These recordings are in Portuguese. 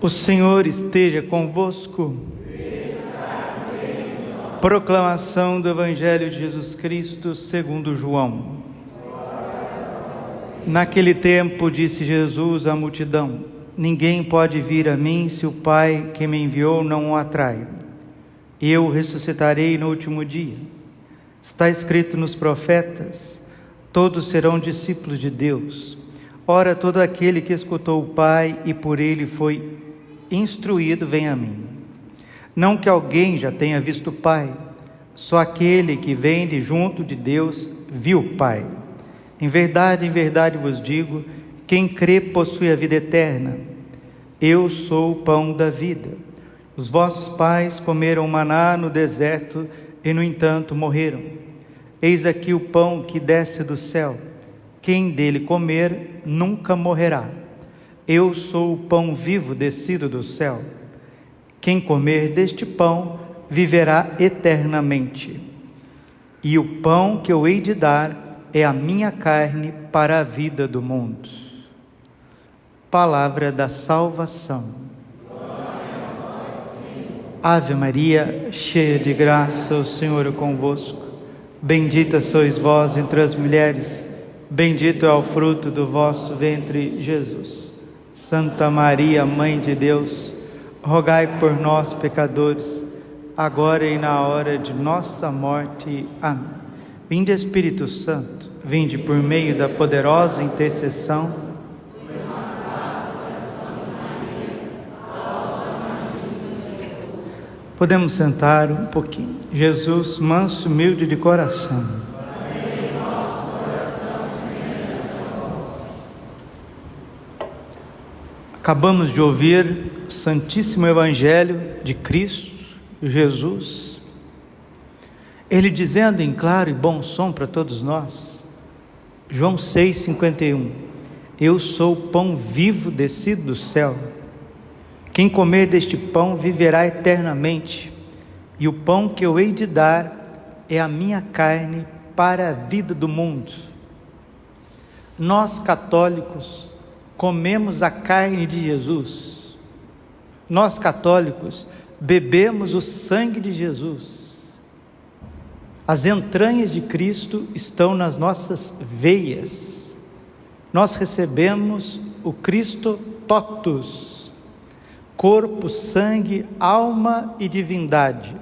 O Senhor esteja convosco. Proclamação do Evangelho de Jesus Cristo segundo João. Naquele tempo disse Jesus à multidão: ninguém pode vir a mim se o Pai que me enviou não o atrai. Eu ressuscitarei no último dia. Está escrito nos profetas: todos serão discípulos de Deus. Ora, todo aquele que escutou o Pai e por ele foi instruído, vem a mim. Não que alguém já tenha visto o Pai, só aquele que vem de junto de Deus viu o Pai. Em verdade vos digo, quem crê possui a vida eterna. Eu sou o pão da vida. Os vossos pais comeram maná no deserto e, no entanto, morreram. Eis aqui o pão que desce do céu. Quem dele comer nunca morrerá. Eu sou o pão vivo descido do céu. Quem comer deste pão viverá eternamente. E o pão que eu hei de dar é a minha carne para a vida do mundo. Palavra da salvação. Ave Maria, cheia de graça, o Senhor é convosco. Bendita sois vós entre as mulheres, bendito é o fruto do vosso ventre, Jesus. Santa Maria, Mãe de Deus, rogai por nós, pecadores, agora e na hora de nossa morte. Amém. Vinde, Espírito Santo, vinde por meio da poderosa intercessão. Podemos sentar um pouquinho. Jesus, manso e humilde de coração. Acabamos de ouvir o Santíssimo Evangelho de Cristo, Jesus, Ele dizendo em claro e bom som para todos nós, João 6,51, eu sou o pão vivo descido do céu, quem comer deste pão viverá eternamente, e o pão que eu hei de dar é a minha carne para a vida do mundo. Nós católicos comemos a carne de Jesus. Nós católicos bebemos o sangue de Jesus. As entranhas de Cristo estão nas nossas veias. Nós recebemos o Cristo totus, corpo, sangue, alma e divindade.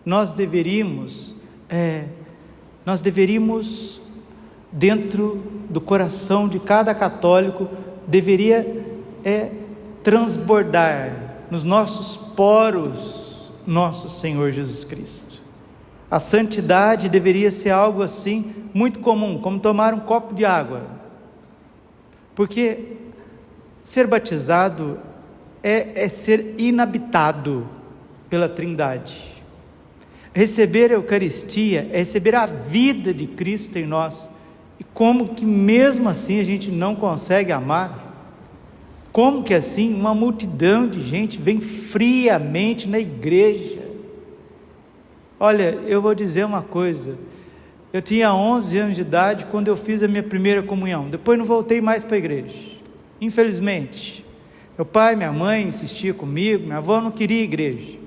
Nós deveríamos dentro do coração de cada católico, deveria transbordar nos nossos poros nosso Senhor Jesus Cristo. A santidade deveria ser algo assim muito comum, como tomar um copo de água, porque ser batizado é ser inabitado pela Trindade. Receber a Eucaristia é receber a vida de Cristo em nós. E como que mesmo assim a gente não consegue amar? Como que assim uma multidão de gente vem friamente na igreja? Olha, eu vou dizer uma coisa, eu tinha 11 anos de idade quando eu fiz a minha primeira comunhão, depois não voltei mais para a igreja, infelizmente. Meu pai, minha mãe insistiam comigo, minha avó não queria igreja,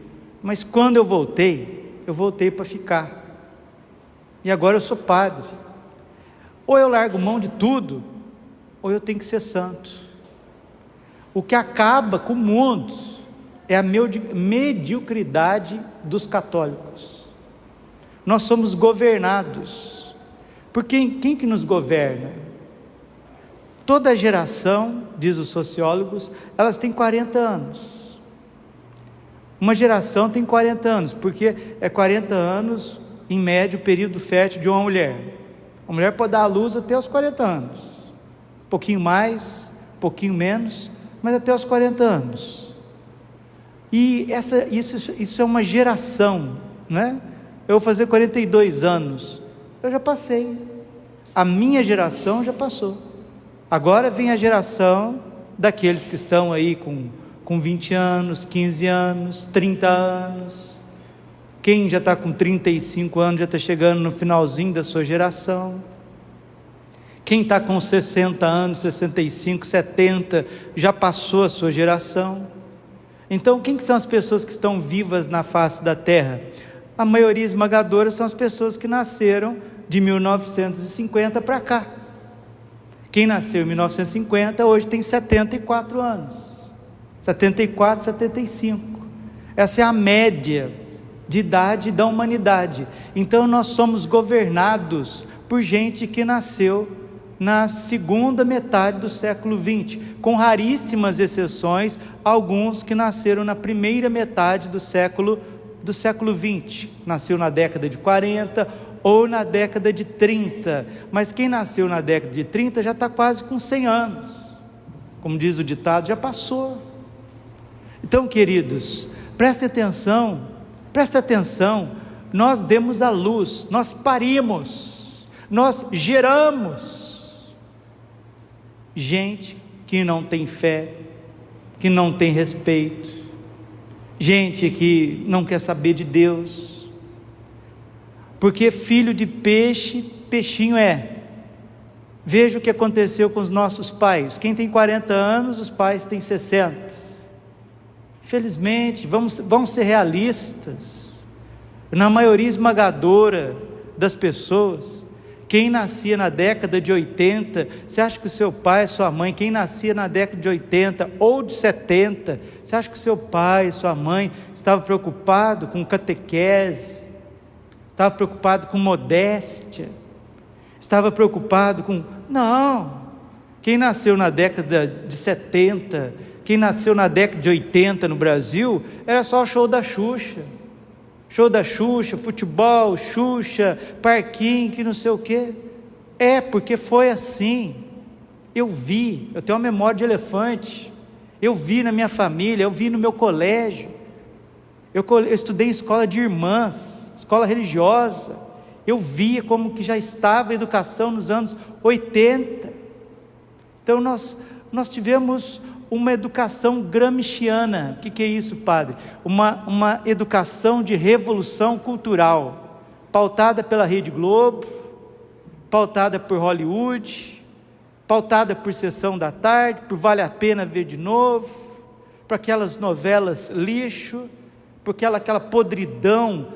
mas quando eu voltei para ficar, e agora eu sou padre. Ou eu largo mão de tudo, ou eu tenho que ser santo. O que acaba com o mundo é a mediocridade dos católicos. Nós somos governados. Por quem que nos governa? Toda geração, diz os sociólogos, elas têm 40 anos. Uma geração tem 40 anos, porque é 40 anos, em média, o período fértil de uma mulher. A mulher pode dar à luz até os 40 anos, um pouquinho mais, um pouquinho menos, mas até os 40 anos. E isso é uma geração, né? Eu vou fazer 42 anos, eu já passei, a minha geração já passou. Agora vem a geração daqueles que estão aí com 20 anos, 15 anos, 30 anos. Quem já está com 35 anos já está chegando no finalzinho da sua geração. Quem está com 60 anos, 65, 70, já passou a sua geração. Então, quem que são as pessoas que estão vivas na face da terra? A maioria esmagadora são as pessoas que nasceram de 1950 para cá. Quem nasceu em 1950 hoje tem 74 anos, 74, 75. Essa é a média de idade da humanidade. Então nós somos governados por gente que nasceu na segunda metade do século XX, com raríssimas exceções, alguns que nasceram na primeira metade do século XX, nasceu na década de 40 ou na década de 30, mas quem nasceu na década de 30 já está quase com 100 anos, como diz o ditado, já passou. Então, queridos, prestem atenção, nós demos à luz, nós parimos, nós geramos gente que não tem fé, que não tem respeito, gente que não quer saber de Deus, porque filho de peixe, peixinho é. Veja o que aconteceu com os nossos pais. Quem tem 40 anos, os pais têm 60. Infelizmente, vamos ser realistas. Na maioria esmagadora das pessoas, quem nascia na década de 80, você acha que o seu pai, sua mãe, quem nascia na década de 80 ou de 70, você acha que o seu pai, sua mãe estava preocupado com catequese, estava preocupado com modéstia, estava preocupado com... Não, quem nasceu na década de 70, quem nasceu na década de 80 no Brasil, era só o show da Xuxa, futebol, Xuxa, parquinho, que não sei o quê. Porque foi assim. Eu tenho uma memória de elefante, eu vi na minha família, eu vi no meu colégio, eu estudei em escola de irmãs, escola religiosa, eu via como que já estava a educação nos anos 80, então nós tivemos uma educação gramsciana. O que é isso, padre? Uma educação de revolução cultural, pautada pela Rede Globo, pautada por Hollywood, pautada por Sessão da Tarde, por Vale a Pena Ver de Novo, por aquelas novelas lixo, por aquela podridão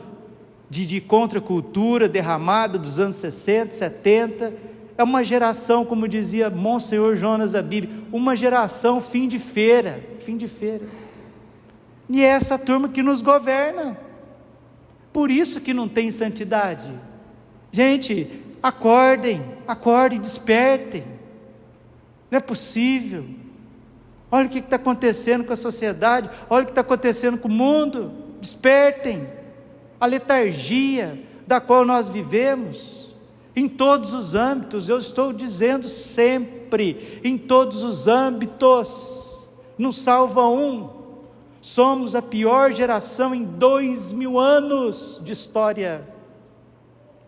de contracultura derramada dos anos 60, 70, é uma geração, como dizia Monsenhor Jonas Abib, uma geração fim de feira, e é essa turma que nos governa, por isso que não tem santidade. Gente, acordem, despertem, não é possível, olha o que está acontecendo com a sociedade, olha o que está acontecendo com o mundo, despertem, a letargia da qual nós vivemos, em todos os âmbitos, eu estou dizendo sempre, em todos os âmbitos, não salva um, somos a pior geração em 2000 anos de história,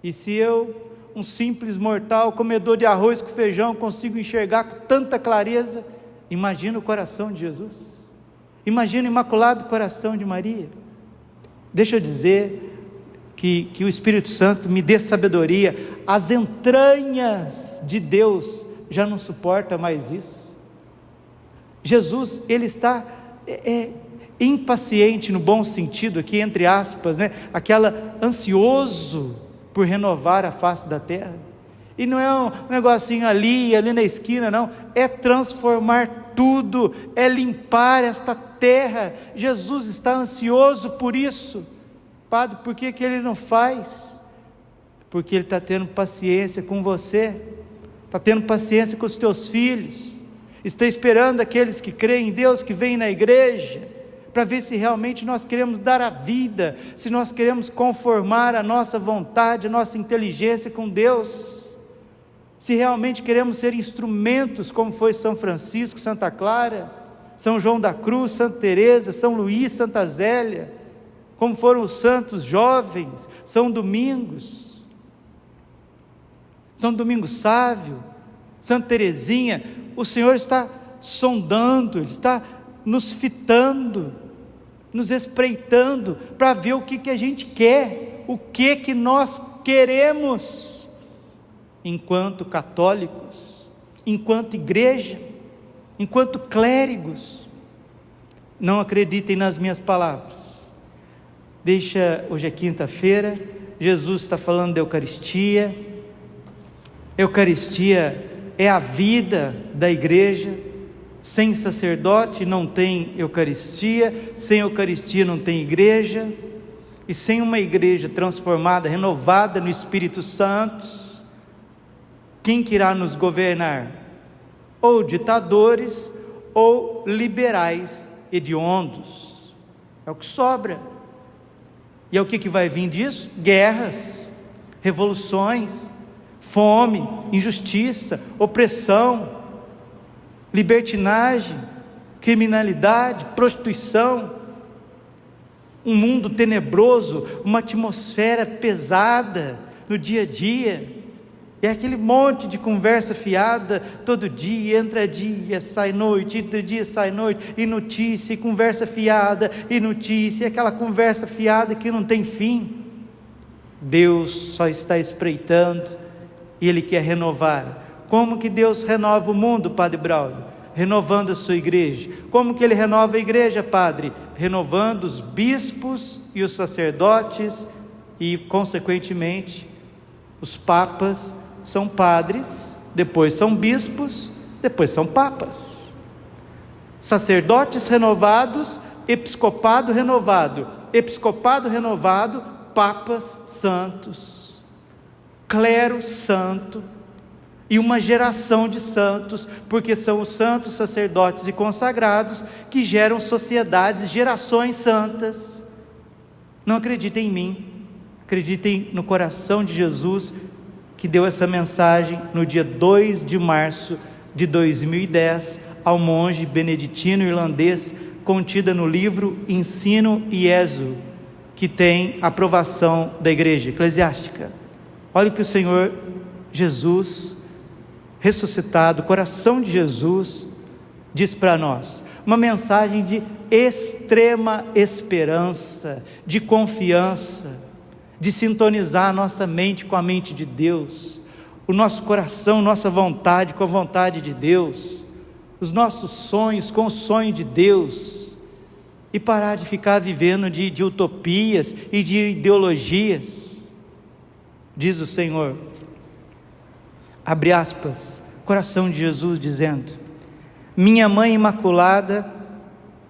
e se eu, um simples mortal, comedor de arroz com feijão, consigo enxergar com tanta clareza, imagina o coração de Jesus, imagina o imaculado coração de Maria. Deixa eu dizer que o Espírito Santo me dê sabedoria, as entranhas de Deus já não suportam mais isso. Jesus, ele está impaciente no bom sentido aqui, entre aspas, né? Aquela ansioso por renovar a face da terra, e não é um negocinho ali na esquina, não, é transformar tudo, é limpar esta terra. Jesus está ansioso por isso. Padre, por que ele não faz? Porque ele está tendo paciência com você, está tendo paciência com os teus filhos, está esperando aqueles que creem em Deus, que vêm na igreja, para ver se realmente nós queremos dar a vida, se nós queremos conformar a nossa vontade, a nossa inteligência com Deus, se realmente queremos ser instrumentos, como foi São Francisco, Santa Clara, São João da Cruz, Santa Teresa, São Luís, Santa Zélia, como foram os santos jovens, São Domingos Sávio, Santa Teresinha. O Senhor está sondando, Ele está nos fitando, nos espreitando, para ver o que a gente quer, o que nós queremos, enquanto católicos, enquanto igreja, enquanto clérigos. Não acreditem nas minhas palavras. Hoje é quinta-feira, Jesus está falando da Eucaristia. Eucaristia é a vida da igreja. Sem sacerdote não tem Eucaristia, sem Eucaristia não tem igreja, e sem uma igreja transformada, renovada no Espírito Santo, quem que irá nos governar? Ou ditadores, ou liberais hediondos. É o que sobra. E é o que vai vir disso? Guerras, revoluções, fome, injustiça, opressão, libertinagem, criminalidade, prostituição, um mundo tenebroso, uma atmosfera pesada no dia a dia. É aquele monte de conversa fiada, todo dia, entra dia, sai noite, entra dia, sai noite, e notícia, e conversa fiada, e notícia, e aquela conversa fiada que não tem fim. Deus só está espreitando, e Ele quer renovar. Como que Deus renova o mundo, Padre Braulio? Renovando a sua igreja. Como que Ele renova a igreja, Padre? Renovando os bispos e os sacerdotes, e consequentemente, os papas são padres, depois são bispos, depois são papas. Sacerdotes renovados, episcopado renovado, papas santos, clero santo, e uma geração de santos, porque são os santos sacerdotes e consagrados que geram sociedades, gerações santas. Não acreditem em mim, acreditem no coração de Jesus, que deu essa mensagem no dia 2 de março de 2010, ao monge beneditino irlandês, contida no livro Ensino Iesu, que tem aprovação da igreja eclesiástica. Olha o que o Senhor Jesus ressuscitado, o coração de Jesus, diz para nós, uma mensagem de extrema esperança, de confiança, de sintonizar a nossa mente com a mente de Deus, o nosso coração, nossa vontade com a vontade de Deus, os nossos sonhos com o sonho de Deus, e parar de ficar vivendo de utopias e de ideologias. Diz o Senhor, abre aspas, coração de Jesus dizendo: minha mãe imaculada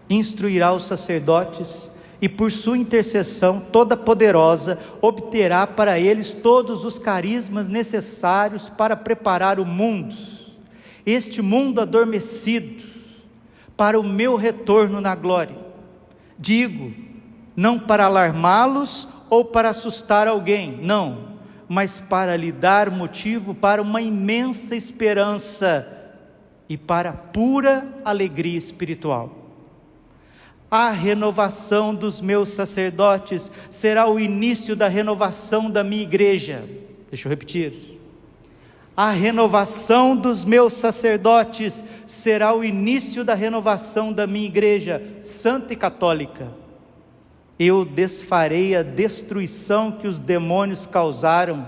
instruirá os sacerdotes, e por sua intercessão toda poderosa obterá para eles todos os carismas necessários para preparar o mundo, este mundo adormecido, para o meu retorno na glória. Digo, não para alarmá-los ou para assustar alguém, não, mas para lhe dar motivo para uma imensa esperança e para pura alegria espiritual. A renovação dos meus sacerdotes será o início da renovação da minha igreja. Deixa eu repetir. A renovação dos meus sacerdotes será o início da renovação da minha igreja santa e católica. Eu desfarei a destruição que os demônios causaram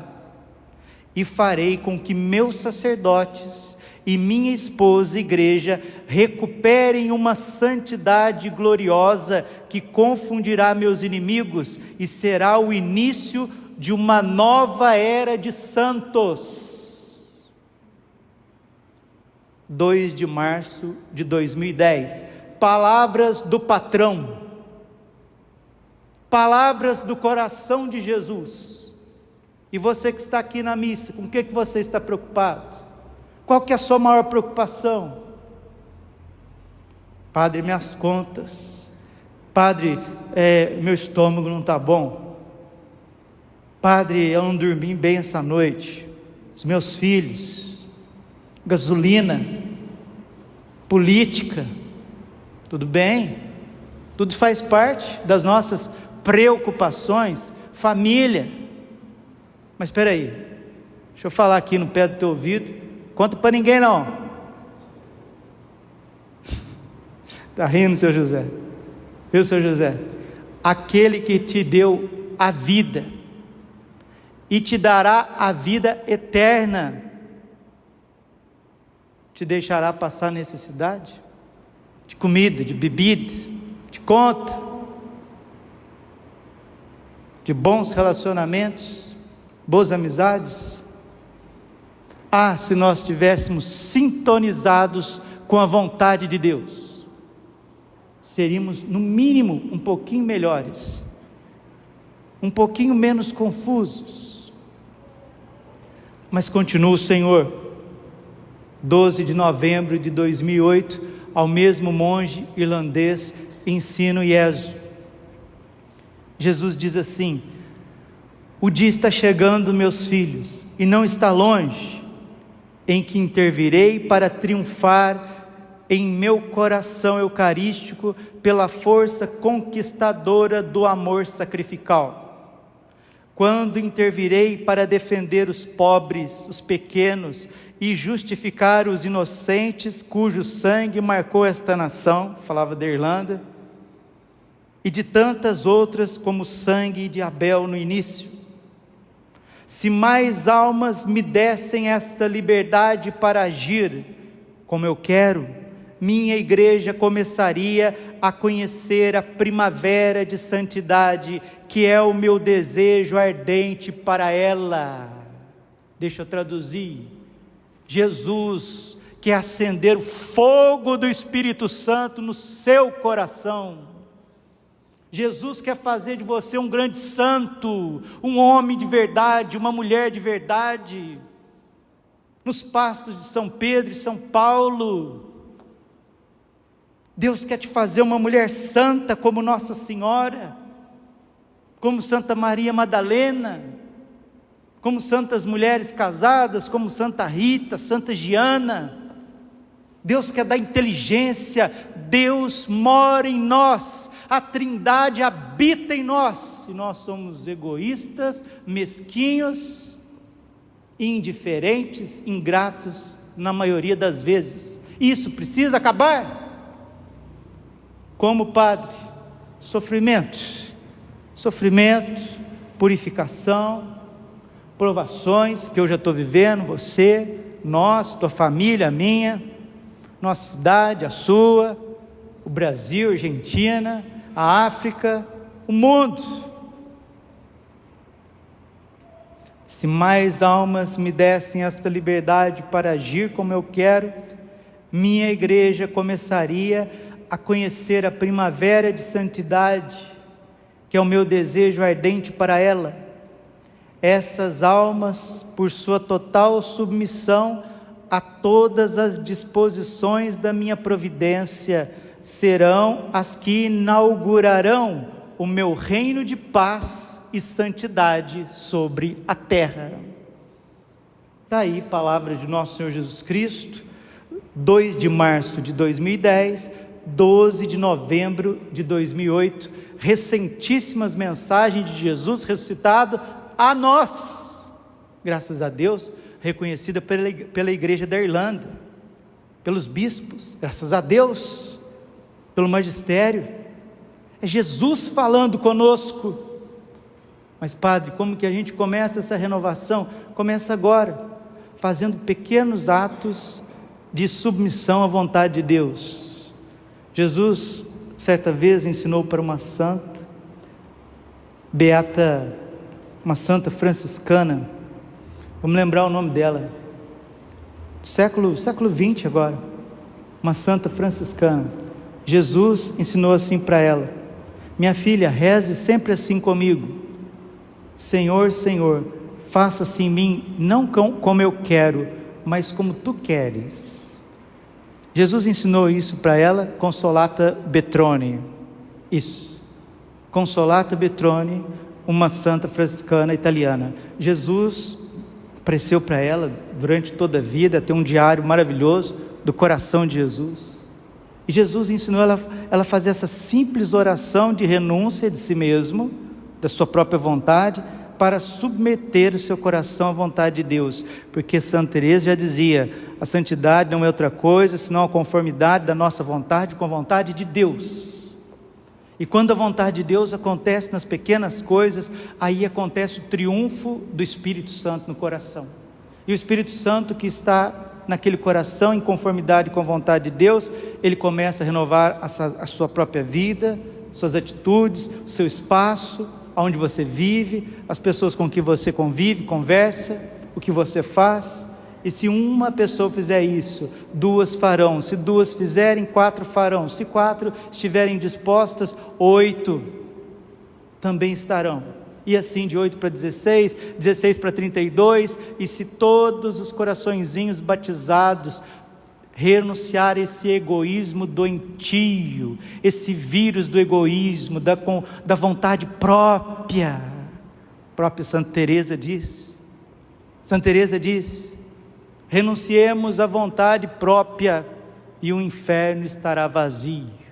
e farei com que meus sacerdotes e minha esposa igreja recuperem uma santidade gloriosa que confundirá meus inimigos e será o início de uma nova era de santos. 2 de março de 2010, palavras do patrão, palavras do coração de Jesus. E você que está aqui na missa, com o que você está preocupado? Qual que é a sua maior preocupação? Padre, minhas contas. Padre, meu estômago não está bom. Padre, eu não dormi bem essa noite. Os meus filhos. Gasolina. Política. Tudo bem? Tudo faz parte das nossas preocupações. Família. Mas espera aí. Deixa eu falar aqui no pé do teu ouvido. Conta para ninguém não. Está rindo, seu José? Viu, seu José? Aquele que te deu a vida e te dará a vida eterna, te deixará passar necessidade de comida, de bebida, conta, de bons relacionamentos, boas amizades. Ah, se nós estivéssemos sintonizados com a vontade de Deus, seríamos no mínimo um pouquinho melhores, um pouquinho menos confusos. Mas continua o Senhor. 12 de novembro de 2008, ao mesmo monge irlandês Ensino Ieso, Jesus diz assim: o dia está chegando, meus filhos, e não está longe, em que intervirei para triunfar em meu coração eucarístico pela força conquistadora do amor sacrificial. Quando intervirei para defender os pobres, os pequenos, e justificar os inocentes cujo sangue marcou esta nação, falava da Irlanda, e de tantas outras como o sangue de Abel no início. Se mais almas me dessem esta liberdade para agir como eu quero, minha igreja começaria a conhecer a primavera de santidade, que é o meu desejo ardente para ela. Deixa eu traduzir. Jesus quer acender o fogo do Espírito Santo no seu coração. Jesus quer fazer de você um grande santo, um homem de verdade, uma mulher de verdade. Nos passos de São Pedro e São Paulo, Deus quer te fazer uma mulher santa como Nossa Senhora, como Santa Maria Madalena, como santas mulheres casadas, como Santa Rita, Santa Giana. Deus quer dar inteligência. Deus mora em nós, a Trindade habita em nós, e nós somos egoístas, mesquinhos, indiferentes, ingratos, na maioria das vezes. Isso precisa acabar. Como padre, sofrimento, purificação, provações que eu já estou vivendo, você, nós, tua família, a minha, nossa cidade, a sua, o Brasil, a Argentina, a África, o mundo. Se mais almas me dessem esta liberdade para agir como eu quero, minha igreja começaria a conhecer a primavera de santidade, que é o meu desejo ardente para ela. Essas almas, por sua total submissão a todas as disposições da minha providência, serão as que inaugurarão o meu reino de paz e santidade sobre a terra. Está aí palavra de nosso Senhor Jesus Cristo, 2 de março de 2010, 12 de novembro de 2008, recentíssimas mensagens de Jesus ressuscitado a nós, graças a Deus, reconhecida pela igreja da Irlanda, pelos bispos, graças a Deus, pelo magistério. É Jesus falando conosco. Mas padre, como que a gente começa essa renovação? Começa agora, fazendo pequenos atos de submissão à vontade de Deus. Jesus, certa vez, ensinou para uma santa, beata, uma santa franciscana, vamos lembrar o nome dela, século 20 agora, uma santa franciscana. Jesus ensinou assim para ela: minha filha, reze sempre assim comigo: Senhor, Senhor, faça-se em mim, não como eu quero, mas como tu queres. Jesus ensinou isso para ela, Consolata Betrone. Isso, Consolata Betrone, uma santa franciscana italiana. Jesus apareceu para ela durante toda a vida, tem um diário maravilhoso do coração de Jesus. E Jesus ensinou ela a fazer essa simples oração de renúncia de si mesmo, da sua própria vontade, para submeter o seu coração à vontade de Deus, porque Santa Teresa já dizia: a santidade não é outra coisa senão a conformidade da nossa vontade com a vontade de Deus. E quando a vontade de Deus acontece nas pequenas coisas, aí acontece o triunfo do Espírito Santo no coração. E o Espírito Santo que está naquele coração em conformidade com a vontade de Deus, ele começa a renovar a sua própria vida, suas atitudes, o seu espaço, onde você vive, as pessoas com que você convive, conversa, o que você faz. E se uma pessoa fizer isso, 2 farão. Se 2 fizerem, 4 farão. Se 4 estiverem dispostas, 8 também estarão. E assim de 8 para 16, 16 para 32, e se todos os coraçõezinhos batizados renunciar esse egoísmo doentio, esse vírus do egoísmo, da vontade própria. A própria Santa Teresa diz, renunciemos à vontade própria e o inferno estará vazio.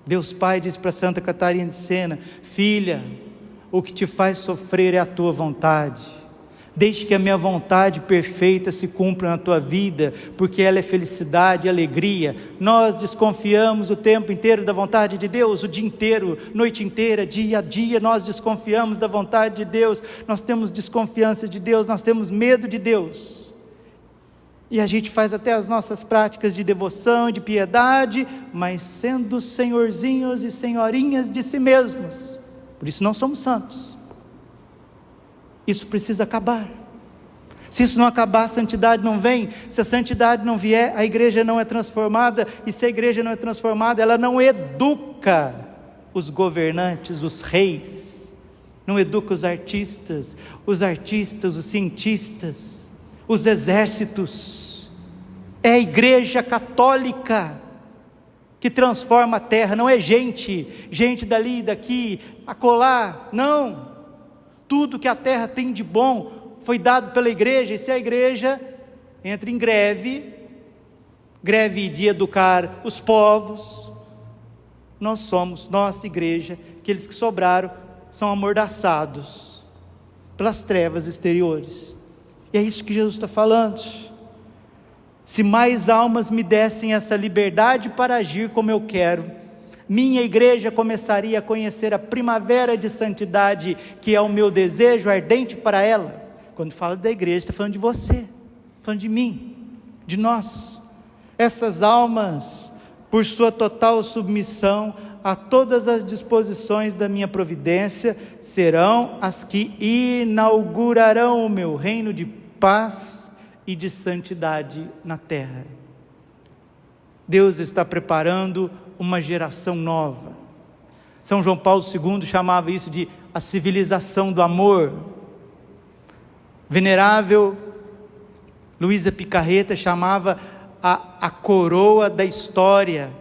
Deus Pai diz para Santa Catarina de Sena: filha, o que te faz sofrer é a tua vontade. Deixe que a minha vontade perfeita se cumpra na tua vida, porque ela é felicidade e alegria. Nós desconfiamos o tempo inteiro da vontade de Deus, o dia inteiro, noite inteira, dia a dia, nós desconfiamos da vontade de Deus, nós temos desconfiança de Deus, nós temos medo de Deus. E a gente faz até as nossas práticas de devoção, de piedade, mas sendo senhorzinhos e senhorinhas de si mesmos. Por isso não somos santos. Isso precisa acabar. Se isso não acabar, a santidade não vem. Se a santidade não vier, a igreja não é transformada. E se a igreja não é transformada, ela não educa os governantes, os reis. Não educa os artistas, os cientistas, os exércitos. É a igreja católica que transforma a terra. Não é gente dali e daqui, acolá, não. Tudo que a terra tem de bom foi dado pela igreja, e se a igreja entra em greve de educar os povos, nós somos, nossa igreja, aqueles que sobraram, são amordaçados pelas trevas exteriores. E é isso que Jesus está falando. Se mais almas me dessem essa liberdade para agir como eu quero, minha igreja começaria a conhecer a primavera de santidade, que é o meu desejo ardente para ela. Quando fala da igreja, está falando de você, falando de mim, de nós. Essas almas, por sua total submissão a todas as disposições da minha providência, serão as que inaugurarão o meu reino de paz e de santidade na terra. Deus está preparando uma geração nova. São João Paulo II chamava isso de a civilização do amor. Venerável Luísa Picarreta chamava a coroa da história,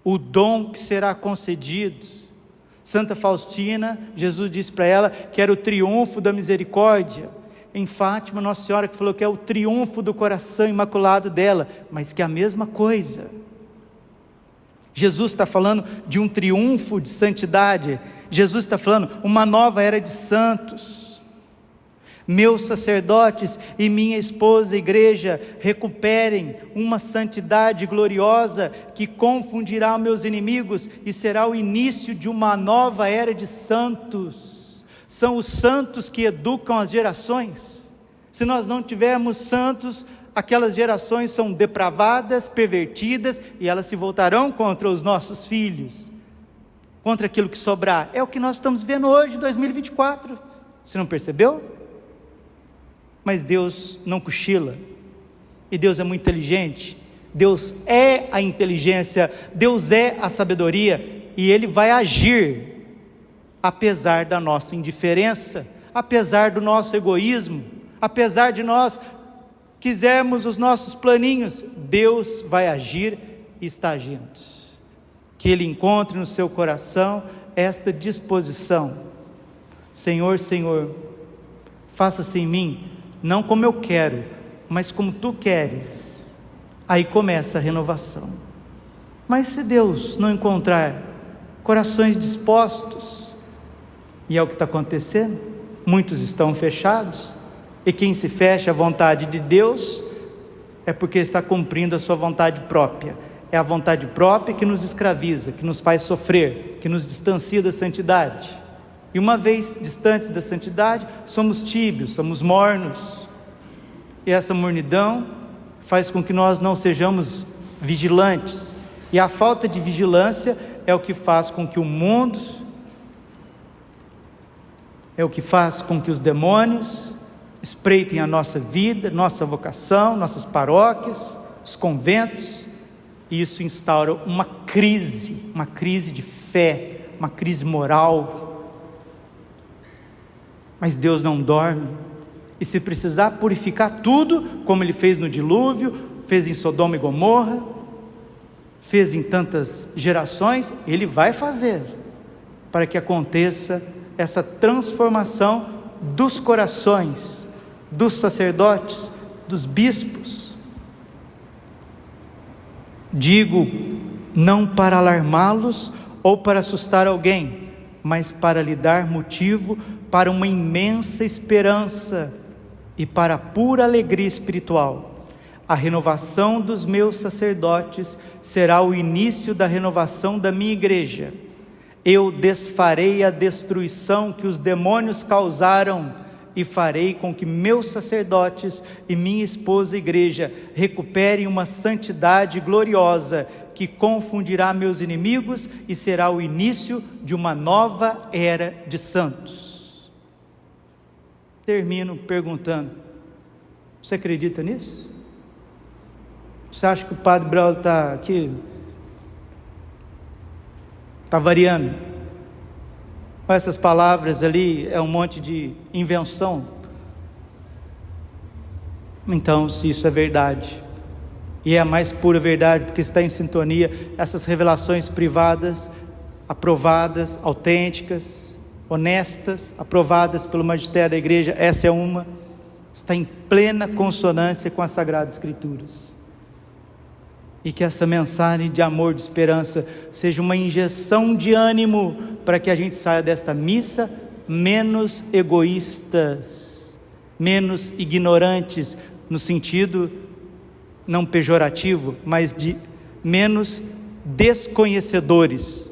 o dom que será concedido. Santa Faustina, Jesus disse para ela que era o triunfo da misericórdia. Em Fátima, Nossa Senhora que falou que é o triunfo do coração imaculado dela, mas que é a mesma coisa. Jesus está falando de um triunfo de santidade. Jesus está falando uma nova era de santos. Meus sacerdotes e minha esposa igreja recuperem uma santidade gloriosa que confundirá meus inimigos e será o início de uma nova era de santos. São os santos que educam as gerações. Se nós não tivermos santos, aquelas gerações são depravadas, pervertidas, e elas se voltarão contra os nossos filhos, contra aquilo que sobrar. É o que nós estamos vendo hoje, 2024. Você não percebeu? Mas Deus não cochila, e Deus é muito inteligente. Deus é a inteligência, Deus é a sabedoria, e Ele vai agir, apesar da nossa indiferença, apesar do nosso egoísmo, apesar de nós quisermos os nossos planinhos, Deus vai agir e está agindo. Que Ele encontre no seu coração esta disposição. Senhor, Senhor, faça-se em mim, não como eu quero, mas como Tu queres. Aí começa a renovação. Mas se Deus não encontrar corações dispostos, e é o que está acontecendo, muitos estão fechados, e quem se fecha à vontade de Deus, é porque está cumprindo a sua vontade própria. É a vontade própria que nos escraviza, que nos faz sofrer, que nos distancia da santidade. E uma vez distantes da santidade, somos tíbios, somos mornos. E essa mornidão faz com que nós não sejamos vigilantes. E a falta de vigilância é o que faz com que o mundo, é o que faz com que os demônios espreitem a nossa vida, nossa vocação, nossas paróquias, os conventos, e isso instaura uma crise de fé, uma crise moral. Mas Deus não dorme, e se precisar purificar tudo, como Ele fez no dilúvio, fez em Sodoma e Gomorra, fez em tantas gerações, Ele vai fazer, para que aconteça essa transformação dos corações, dos sacerdotes, dos bispos. Digo, não para alarmá-los ou para assustar alguém, mas para lhe dar motivo para uma imensa esperança e para a pura alegria espiritual. A renovação dos meus sacerdotes será o início da renovação da minha igreja. Eu desfarei a destruição que os demônios causaram e farei com que meus sacerdotes e minha esposa igreja recuperem uma santidade gloriosa que confundirá meus inimigos e será o início de uma nova era de santos. Termino perguntando: você acredita nisso? Você acha que o Padre Braulio está aqui, está variando? Ou essas palavras ali é um monte de invenção? Então, se isso é verdade, e é a mais pura verdade, porque está em sintonia, essas revelações privadas, aprovadas, autênticas, honestas, aprovadas pelo magistério da igreja, essa é uma, está em plena consonância com as Sagradas Escrituras. E que essa mensagem de amor, de esperança, seja uma injeção de ânimo para que a gente saia desta missa menos egoístas, menos ignorantes, no sentido não pejorativo, mas de menos desconhecedores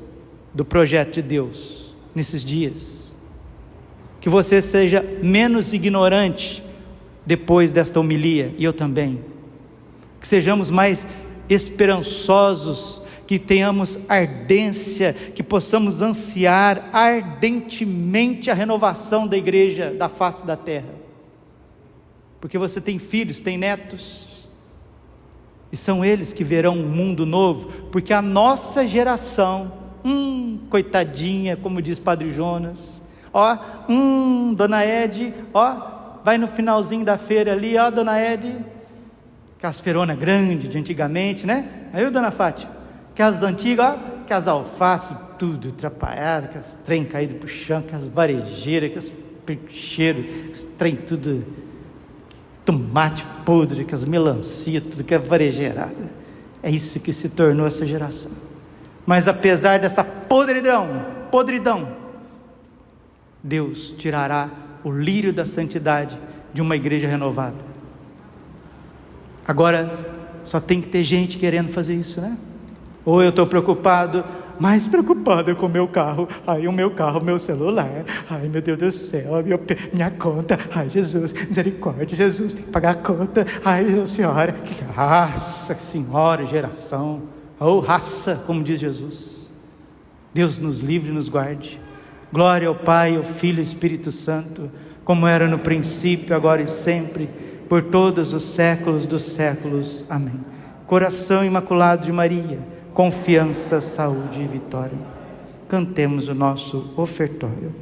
do projeto de Deus nesses dias. Que você seja menos ignorante depois desta homilia, e eu também. Que sejamos mais esperançosos, que tenhamos ardência, que possamos ansiar ardentemente a renovação da igreja da face da terra, porque você tem filhos, tem netos, e são eles que verão um mundo novo, porque a nossa geração, coitadinha, como diz Padre Jonas, Dona Ed, vai no finalzinho da feira ali, Dona Ed, aquelas feironas grandes de antigamente, né? Aí, Dona Fátima, aquelas antigas, aquelas alfaces, tudo atrapalhado, aquelas trem caído pro chão, aquelas varejeiras, aquelas cheiros, aqueles trem tudo, tomate podre, aquelas melancia, tudo que é varejeirada. É isso que se tornou essa geração. Mas apesar dessa podridão, Deus tirará o lírio da santidade de uma igreja renovada. Agora, só tem que ter gente querendo fazer isso, né? Ou eu estou preocupado, mais preocupado com o meu carro, o meu carro, meu celular, meu Deus do céu, minha conta, Jesus, misericórdia, Jesus, tem que pagar a conta, Senhora, Nossa Senhora, geração, raça, como diz Jesus. Deus nos livre e nos guarde. Glória ao Pai, ao Filho e ao Espírito Santo, como era no princípio, agora e sempre, por todos os séculos dos séculos. Amém. Coração imaculado de Maria, confiança, saúde e vitória. Cantemos o nosso ofertório.